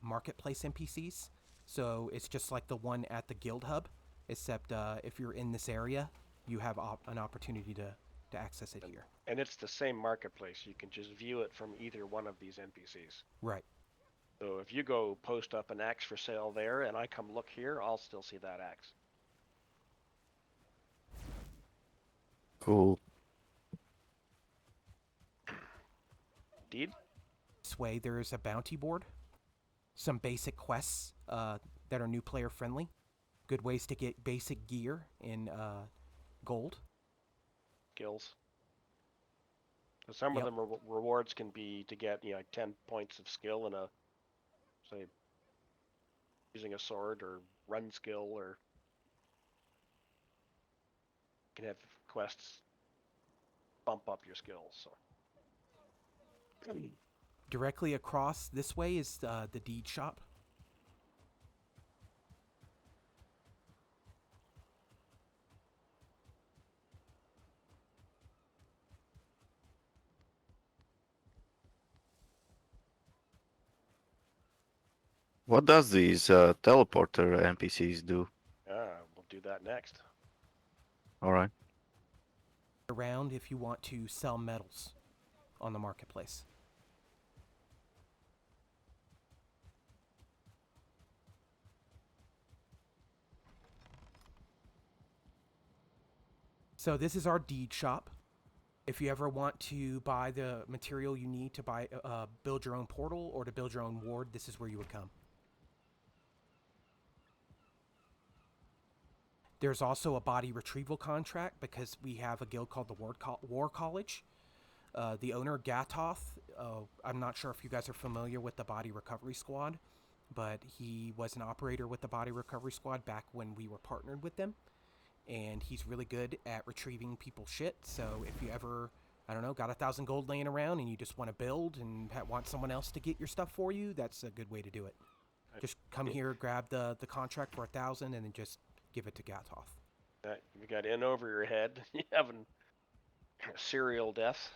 Speaker 1: Marketplace NPCs. So it's just like the one at the guild hub, except if you're in this area, you have an opportunity to access it here.
Speaker 4: And it's the same marketplace. You can just view it from either one of these NPCs.
Speaker 1: Right.
Speaker 4: So if you go post up an axe for sale there, and I come look here, I'll still see that axe.
Speaker 7: Cool.
Speaker 4: Indeed.
Speaker 1: This way, there is a bounty board, some basic quests that are new player friendly, good ways to get basic gear in gold.
Speaker 4: Skills. So some
Speaker 1: Yep.
Speaker 4: of them rewards can be to get, you know, like 10 points of skill in a, say, using a sword or run skill, or you can have quests bump up your skills. So.
Speaker 1: Directly across this way is the deed shop.
Speaker 7: What does these teleporter NPCs do?
Speaker 4: We'll do that next.
Speaker 7: All right.
Speaker 1: Around if you want to sell metals on the marketplace. So this is our deed shop. If you ever want to buy the material you need to buy, build your own portal or to build your own ward, this is where you would come. There's also a body retrieval contract because we have a guild called the War College. The owner, Gatoth, I'm not sure if you guys are familiar with the Body Recovery Squad, but he was an operator with the Body Recovery Squad back when we were partnered with them. And he's really good at retrieving people's shit. So if you ever, I don't know, got 1,000 gold laying around and you just want to build and want someone else to get your stuff for you, that's a good way to do it. Just come here, grab the contract for 1,000, and then just give it to Gatoth.
Speaker 4: You got in over your head. You having serial death.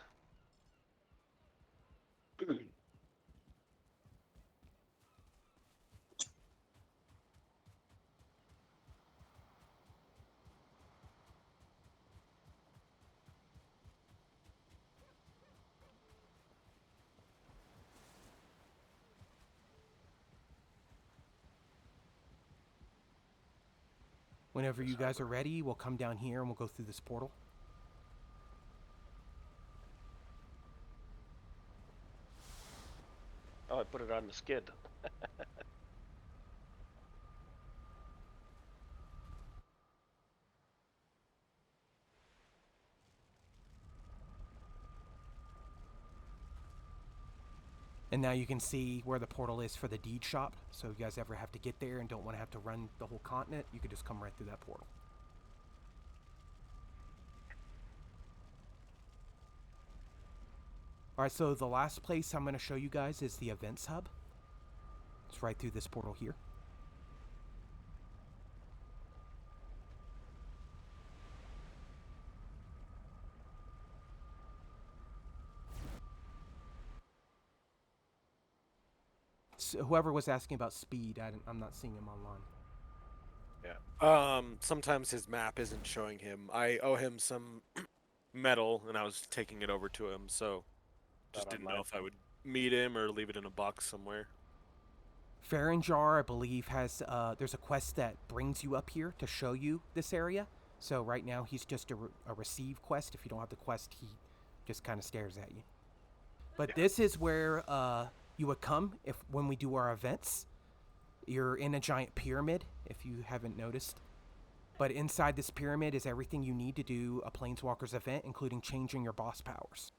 Speaker 1: Whenever you guys are ready, we'll come down here and we'll go through this portal.
Speaker 4: Oh, I put it on the skid.
Speaker 1: And now you can see where the portal is for the deed shop. So if you guys ever have to get there and don't want to have to run the whole continent, you could just come right through that portal. Alright, so the last place I'm going to show you guys is the Events Hub. It's right through this portal here. So whoever was asking about speed, I'm not seeing him online.
Speaker 6: Yeah. Sometimes his map isn't showing him. I owe him some metal, and I was taking it over to him, so just didn't know if I would meet him or leave it in a box somewhere.
Speaker 1: Farinjar, I believe, has there's a quest that brings you up here to show you this area. So right now he's just a receive quest. If you don't have the quest, he just kind of stares at you. But this is where you would come when we do our events. You're in a giant pyramid, if you haven't noticed. But inside this pyramid is everything you need to do a PlainsWalkers event, including changing your boss powers.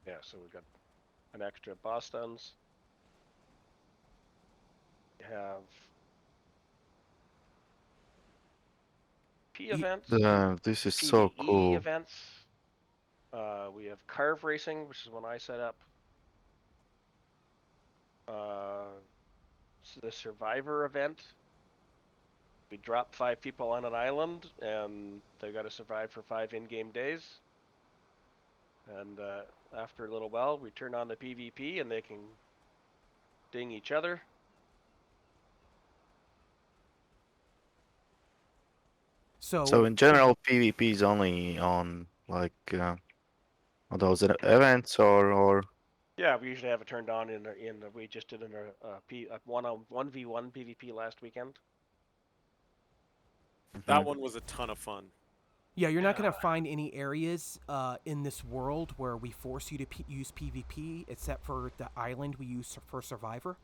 Speaker 4: Yeah, so we've got an extra boss stuns. We have P events.
Speaker 7: This is so
Speaker 4: PvE
Speaker 7: cool.
Speaker 4: events. We have carve racing, which is one I set up. The survivor event. We drop 5 people on an island, and they got to survive for 5 in-game days. And after a little while, we turn on the PvP, and they can ding each other.
Speaker 7: So in general, PvP is only on like on those events, or
Speaker 4: Yeah, we usually have it turned on we just did a 1v1 PvP last weekend.
Speaker 6: That one was a ton of fun.
Speaker 1: Yeah, you're not going to find any areas in this world where we force you to use PvP, except for the island we use for Survivor.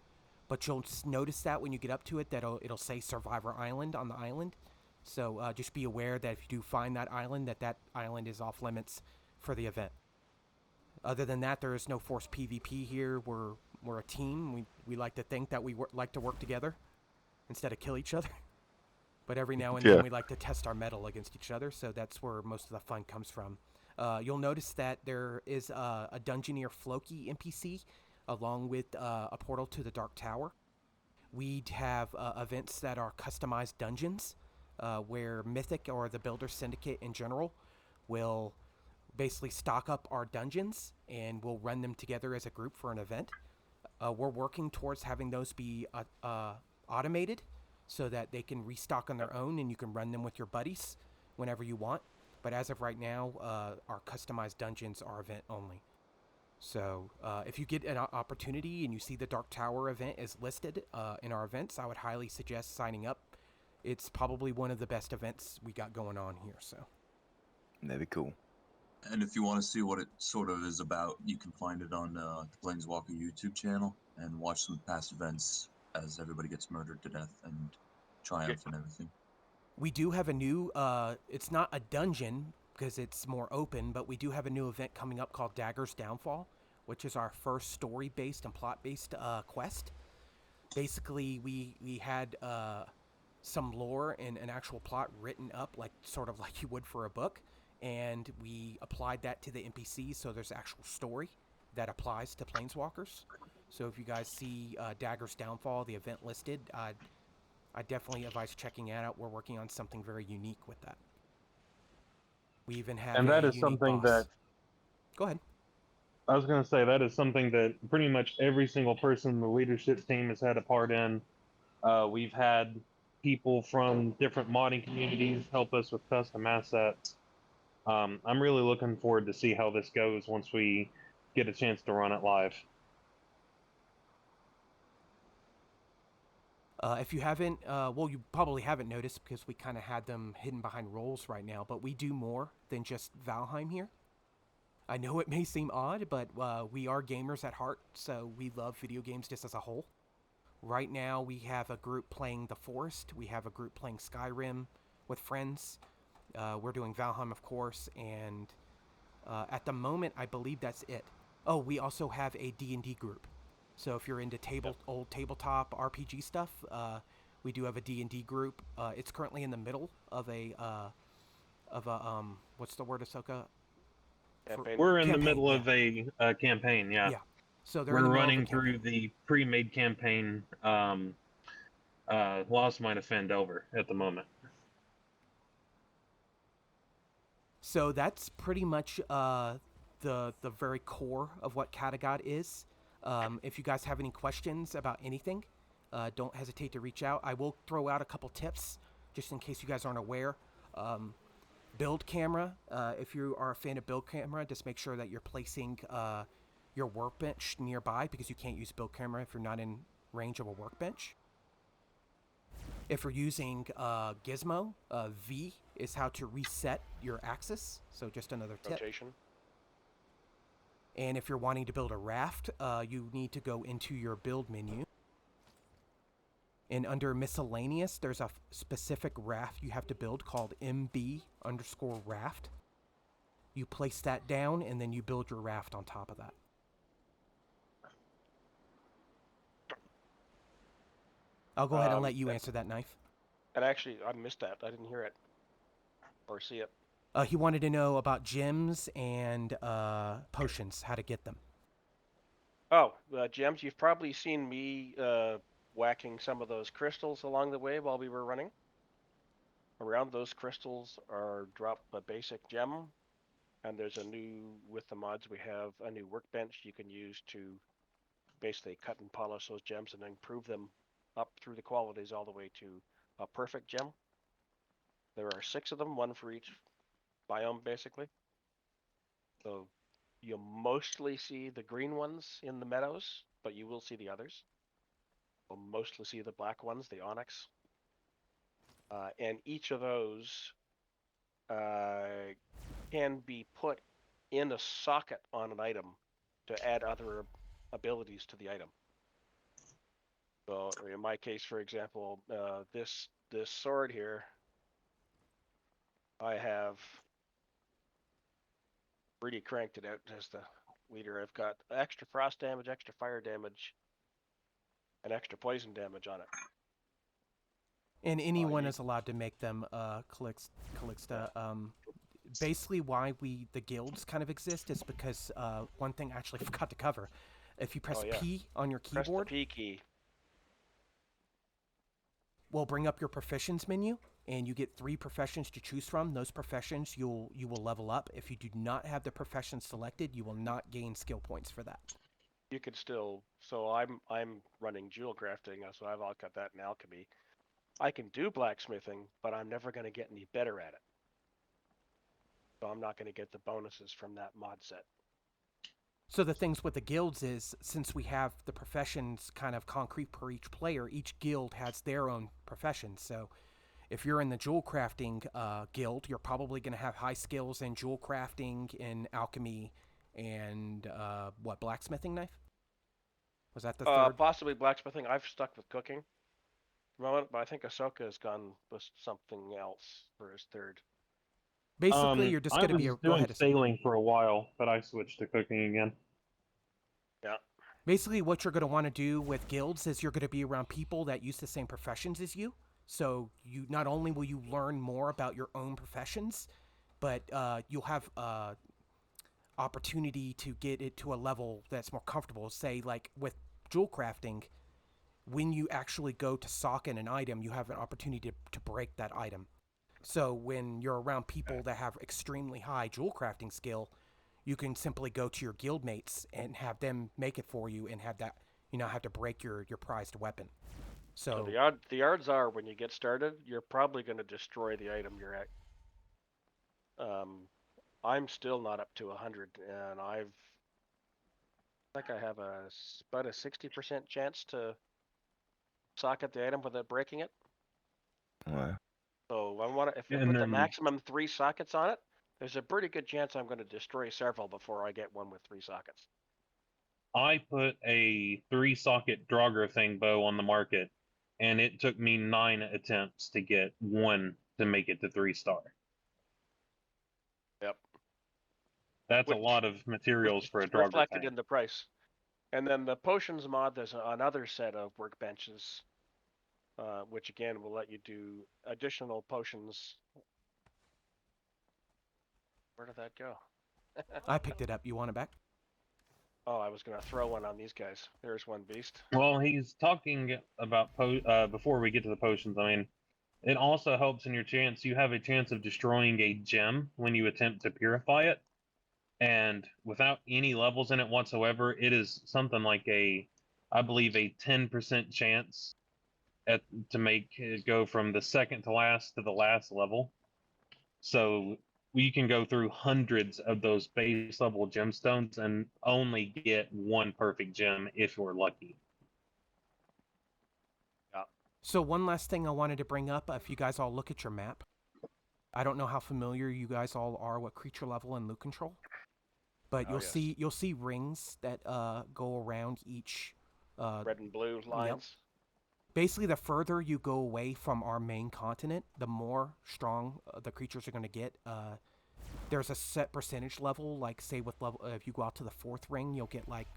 Speaker 1: But you'll notice that when you get up to it, that it'll say Survivor Island on the island. So just be aware that if you do find that island island is off limits for the event. Other than that, there is no forced PvP here. We're a team. We like to think that we like to work together instead of kill each other. But every now and then we like to test our mettle against each other, so that's where most of the fun comes from. You'll notice that there is a Dungeoneer Floki NPC, along with a portal to the Dark Tower. We have events that are customized dungeons, where Mythic or the Builder Syndicate in general will basically stock up our dungeons, and we'll run them together as a group for an event. We're working towards having those be automated, so that they can restock on their own and you can run them with your buddies whenever you want. But as of right now, our customized dungeons are event only. So if you get an opportunity and you see the Dark Tower event is listed in our events, I would highly suggest signing up. It's probably one of the best events we got going on here. So
Speaker 5: That'd be cool.
Speaker 2: And if you want to see what it sort of is about, you can find it on the Planeswalker YouTube channel and watch some past events as everybody gets murdered to death and triumph and everything.
Speaker 1: We do have a new, it's not a dungeon because it's more open, but we do have a new event coming up called Dagur's Downfall, which is our first story-based and plot-based quest. Basically, we had some lore and an actual plot written up, sort of like you would for a book, and we applied that to the NPCs, so there's actual story that applies to Planeswalkers. So if you guys see Dagur's Downfall, the event listed, I definitely advise checking it out. We're working on something very unique with that. We even have
Speaker 8: And that
Speaker 1: a
Speaker 8: is
Speaker 1: unique
Speaker 8: something
Speaker 1: boss.
Speaker 8: that
Speaker 1: Go ahead.
Speaker 8: I was going to say, that is something that pretty much every single person in the leadership team has had a part in. We've had people from different modding communities help us with custom assets. I'm really looking forward to see how this goes once we get a chance to run it live.
Speaker 1: If you haven't, well, you probably haven't noticed because we kind of had them hidden behind roles right now, but we do more than just Valheim here. I know it may seem odd, but we are gamers at heart, so we love video games just as a whole. Right now, we have a group playing The Forest. We have a group playing Skyrim with friends. We're doing Valheim, of course, and at the moment, I believe that's it. Oh, we also have a D&D group. So if you're into old tabletop RPG stuff, we do have a D&D group. It's currently in the middle of a what's the word, Ahsoka?
Speaker 8: We're in the
Speaker 1: Campaign,
Speaker 8: middle
Speaker 1: yeah.
Speaker 8: of a campaign, yeah.
Speaker 1: Yeah. So they're
Speaker 8: We're
Speaker 1: in the middle
Speaker 8: running
Speaker 1: of a
Speaker 8: through
Speaker 1: campaign.
Speaker 8: the pre-made campaign, Lost Mine of Fandelver at the moment.
Speaker 1: So that's pretty much the very core of what Kattegat is. If you guys have any questions about anything, don't hesitate to reach out. I will throw out a couple tips just in case you guys aren't aware. Build camera. If you are a fan of build camera, just make sure that you're placing your workbench nearby, because you can't use build camera if you're not in range of a workbench. If you're using Gizmo, V is how to reset your axis. So just another tip.
Speaker 4: Rotation.
Speaker 1: And if you're wanting to build a raft, you need to go into your build menu. And under miscellaneous, there's a specific raft you have to build called MB_raft. You place that down, and then you build your raft on top of that. I'll go ahead and let you answer that, Knife.
Speaker 4: And actually, I missed that. I didn't hear it or see it.
Speaker 1: He wanted to know about gems and potions, how to get them.
Speaker 4: Oh, gems. You've probably seen me whacking some of those crystals along the way while we were running. Around those crystals are dropped a basic gem, and there's with the mods we have a new workbench you can use to basically cut and polish those gems and improve them up through the qualities all the way to a perfect gem. There are 6 of them, one for each biome basically. So You'll mostly see the green ones in the meadows, but you will see the others. You'll mostly see the black ones, the onyx. And each of those can be put in a socket on an item to add other abilities to the item. So in my case, for example, this sword here, I have really cranked it out as the leader. I've got extra frost damage, extra fire damage, and extra poison damage on it.
Speaker 1: And anyone is allowed to make them, Calixta. Basically, why the guilds kind of exist is because one thing I actually forgot to cover. If you press P on your keyboard,
Speaker 4: press the P key.
Speaker 1: We'll bring up your professions menu, and you get 3 professions to choose from. Those professions you will level up. If you do not have the profession selected, you will not gain skill points for that.
Speaker 4: You could still. So I'm running Jewelcrafting, so I've all got that in alchemy. I can do blacksmithing, but I'm never going to get any better at it. So I'm not going to get the bonuses from that mod set.
Speaker 1: So the things with the guilds is, since we have the professions kind of concrete per each player, each guild has their own professions. So if you're in the Jewelcrafting guild, you're probably going to have high skills in Jewelcrafting, in alchemy, and blacksmithing knife? Was that the third?
Speaker 4: Possibly blacksmithing. I've stuck with cooking at the moment, but I think Ahsoka has gone with something else for his third.
Speaker 1: Basically, you're just going to be
Speaker 8: I was doing sailing for a while, but I switched to cooking again.
Speaker 4: Yeah.
Speaker 1: Basically, what you're going to want to do with guilds is you're going to be around people that use the same professions as you. So you not only will you learn more about your own professions, but you'll have opportunity to get it to a level that's more comfortable. Say, like with Jewelcrafting, when you actually go to socket an item, you have an opportunity to break that item. So when you're around people that have extremely high Jewelcrafting skill, you can simply go to your guildmates and have them make it for you, and have that, have to break your prized weapon. So
Speaker 4: the odds are, when you get started, you're probably going to destroy the item you're at. I'm still not up to 100, and I think I have about a 60% chance to socket the item without breaking it.
Speaker 5: Wow.
Speaker 4: So if I put the maximum 3 sockets on it, there's a pretty good chance I'm going to destroy several before I get one with 3 sockets.
Speaker 8: I put a 3-socket Draugr bow on the market, and it took me 9 attempts to get one to make it to 3-star.
Speaker 4: Yep.
Speaker 8: That's a lot of materials for a Draugr
Speaker 4: reflected in the price. And then the potions mod, there's another set of workbenches, which again will let you do additional potions. Where did that go?
Speaker 1: I picked it up. You want it back?
Speaker 4: Oh, I was going to throw one on these guys. There's one beast.
Speaker 8: Well, he's talking about before we get to the potions. I mean, it also helps in your chance. You have a chance of destroying a gem when you attempt to purify it, and without any levels in it whatsoever, it is something like I believe a 10% chance to make it go from the second to the last level. So you can go through hundreds of those base level gemstones and only get one perfect gem if you're lucky.
Speaker 4: Yeah.
Speaker 1: So one last thing I wanted to bring up, if you guys all look at your map, I don't know how familiar you guys all are with creature level and loot control, but you'll see rings that go around each
Speaker 4: red and blue lines.
Speaker 1: Yep. Basically, the further you go away from our main continent, the more strong the creatures are going to get. There's a set percentage level, like say with level, if you go out to the 4th ring, you'll get like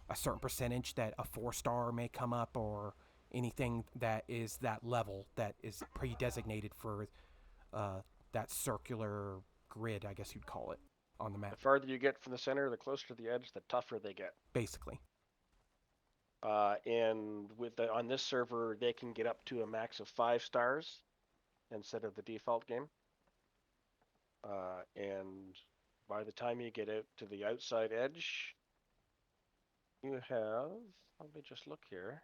Speaker 1: a certain percentage that a 4-star may come up, or anything that is that level that is pre-designated for that circular grid, I guess you'd call it, on the map.
Speaker 4: The farther you get from the center, the closer to the edge, the tougher they get.
Speaker 1: Basically.
Speaker 4: And on this server, they can get up to a max of 5 stars instead of the default game. And by the time you get out to the outside edge, you have, let me just look here.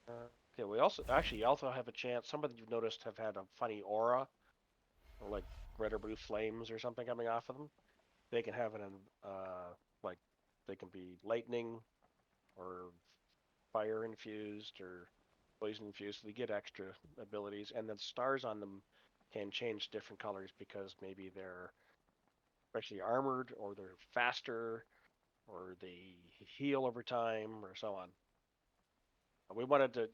Speaker 4: Okay, we also have a chance. Some of you noticed have had a funny aura, or like red or blue flames or something coming off of them. they can have like they can be lightning or fire infused or poison infused. So they get extra abilities, and then stars on them can change different colors because maybe they're especially armored or they're faster or they heal over time or so on. We wanted to,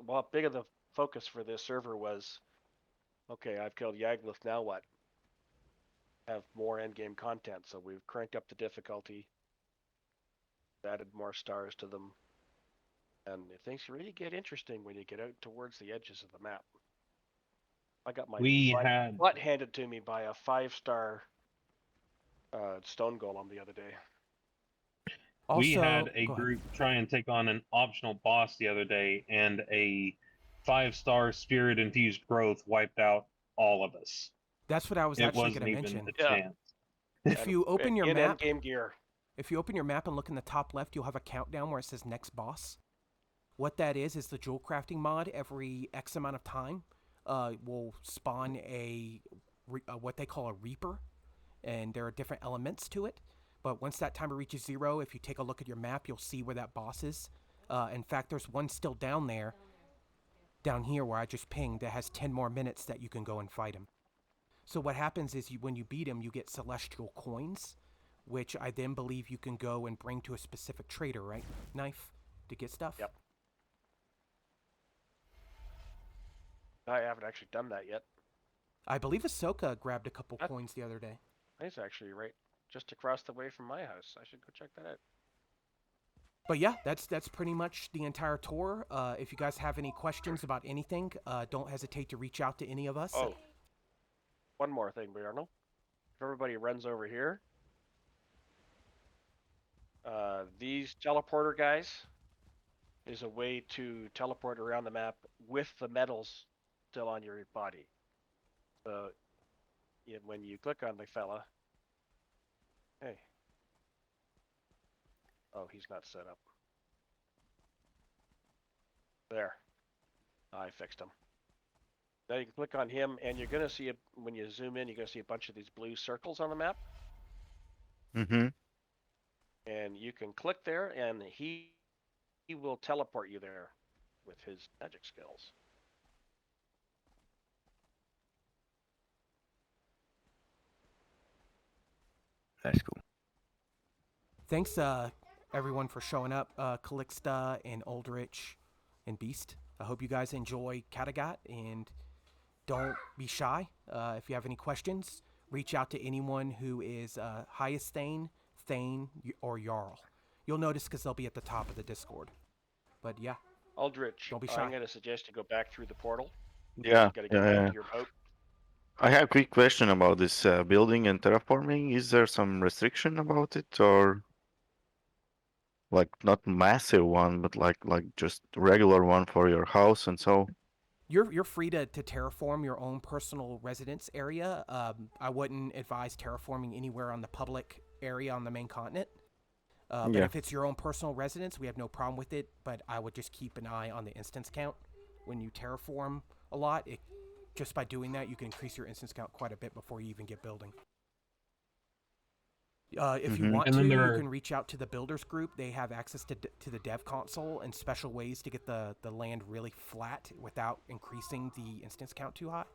Speaker 4: well, big of the focus for this server was, okay, I've killed Yagluth, now what? Have more endgame content, so we've cranked up the difficulty, added more stars to them, and things really get interesting when you get out towards the edges of the map. I got my butt handed to me by a 5-star stone golem the other day.
Speaker 1: Also,
Speaker 8: we had a
Speaker 1: go ahead.
Speaker 8: group try and take on an optional boss the other day, and a 5-star spirit infused growth wiped out all of us.
Speaker 1: That's what I was
Speaker 8: It
Speaker 1: actually
Speaker 8: wasn't
Speaker 1: going to
Speaker 8: even
Speaker 1: mention.
Speaker 8: a chance.
Speaker 1: If you open your map,
Speaker 4: endgame gear.
Speaker 1: If you open your map and look in the top left, you'll have a countdown where it says next boss. What that is the Jewelcrafting mod. Every X amount of time will spawn what they call a Reaper, and there are different elements to it. But once that timer reaches 0, if you take a look at your map, you'll see where that boss is. In fact, there's one still down here where I just pinged, that has 10 more minutes that you can go and fight him. So what happens is when you beat him, you get celestial coins, which I then believe you can go and bring to a specific trader, right? Knife, to get stuff?
Speaker 4: Yep. I haven't actually done that yet.
Speaker 1: I believe Ahsoka grabbed a couple coins the other day.
Speaker 4: That's actually right just across the way from my house. I should go check that out.
Speaker 1: But yeah, that's pretty much the entire tour. If you guys have any questions about anything, don't hesitate to reach out to any of us.
Speaker 4: Oh, one more thing, Bjorno. If everybody runs over here, these teleporter guys is a way to teleport around the map with the medals still on your body. So when you click on the fella, hey, oh, he's not set up. There, I fixed him. Now you can click on him, and you're gonna see when you zoom in, you're gonna see a bunch of these blue circles on the map.
Speaker 7: Mm-hmm.
Speaker 4: And you can click there, and he will teleport you there with his magic skills.
Speaker 5: That's cool.
Speaker 1: Thanks, everyone, for showing up. Calixta and Aldrich and Beast. I hope you guys enjoy Kattegat, and don't be shy. If you have any questions, reach out to anyone who is highest Thane, or Jarl. You'll notice because they'll be at the top of the Discord. But yeah.
Speaker 4: Aldrich,
Speaker 1: don't be shy.
Speaker 4: I'm going to suggest you go back through the portal.
Speaker 7: Yeah.
Speaker 4: You got to get back to your boat.
Speaker 7: I have a quick question about this building and terraforming. Is there some restriction about it, or like not massive one, but like just regular one for your house and so?
Speaker 1: You're free to terraform your own personal residence area. I wouldn't advise terraforming anywhere on the public area on the main continent. But if it's your own personal residence, we have no problem with it. But I would just keep an eye on the instance count. When you terraform a lot, just by doing that, you can increase your instance count quite a bit before you even get building. If you want to, you can reach out to the builders group. They have access to the dev console and special ways to get the land really flat without increasing the instance count too high.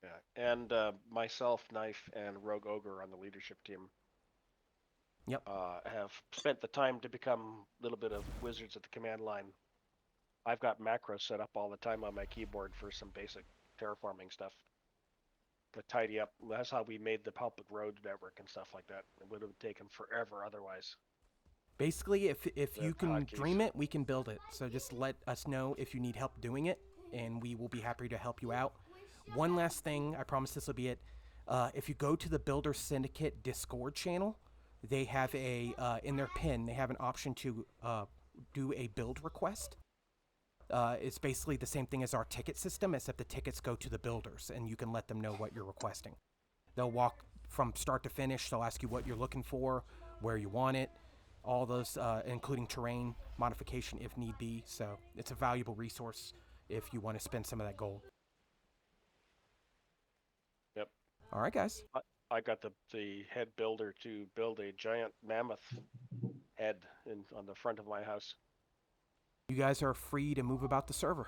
Speaker 4: Yeah, and myself, Knife, and Rogue Ogre on the leadership team.
Speaker 1: Yep.
Speaker 4: Have spent the time to become a little bit of wizards at the command line. I've got macros set up all the time on my keyboard for some basic terraforming stuff. To tidy up. That's how we made the public road network and stuff like that. It would have taken forever otherwise.
Speaker 1: Basically, if you can dream it, we can build it. So just let us know if you need help doing it, and we will be happy to help you out. One last thing, I promise this will be it. If you go to the Builder Syndicate Discord channel, they have in their pin, they have an option to do a build request. It's basically the same thing as our ticket system, except the tickets go to the builders, and you can let them know what you're requesting. They'll walk from start to finish. They'll ask you what you're looking for, where you want it, all those, including terrain modification if need be. So it's a valuable resource if you want to spend some of that gold.
Speaker 4: Yep.
Speaker 1: All right, guys.
Speaker 4: I got the head builder to build a giant mammoth head on the front of my house.
Speaker 1: You guys are free to move about the server.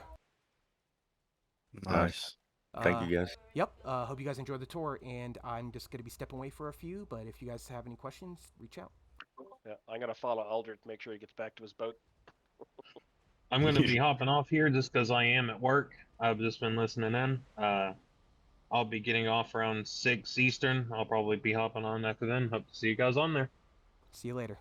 Speaker 7: Nice.
Speaker 5: Thank you, guys.
Speaker 1: Yep. Hope you guys enjoyed the tour, and I'm just gonna be stepping away for a few. But if you guys have any questions, reach out.
Speaker 4: Yeah, I'm gonna follow Aldrich, make sure he gets back to his boat.
Speaker 8: I'm going to be hopping off here just because I am at work. I've just been listening in. I'll be getting off around 6 Eastern. I'll probably be hopping on after then. Hope to see you guys on there.
Speaker 1: See you later.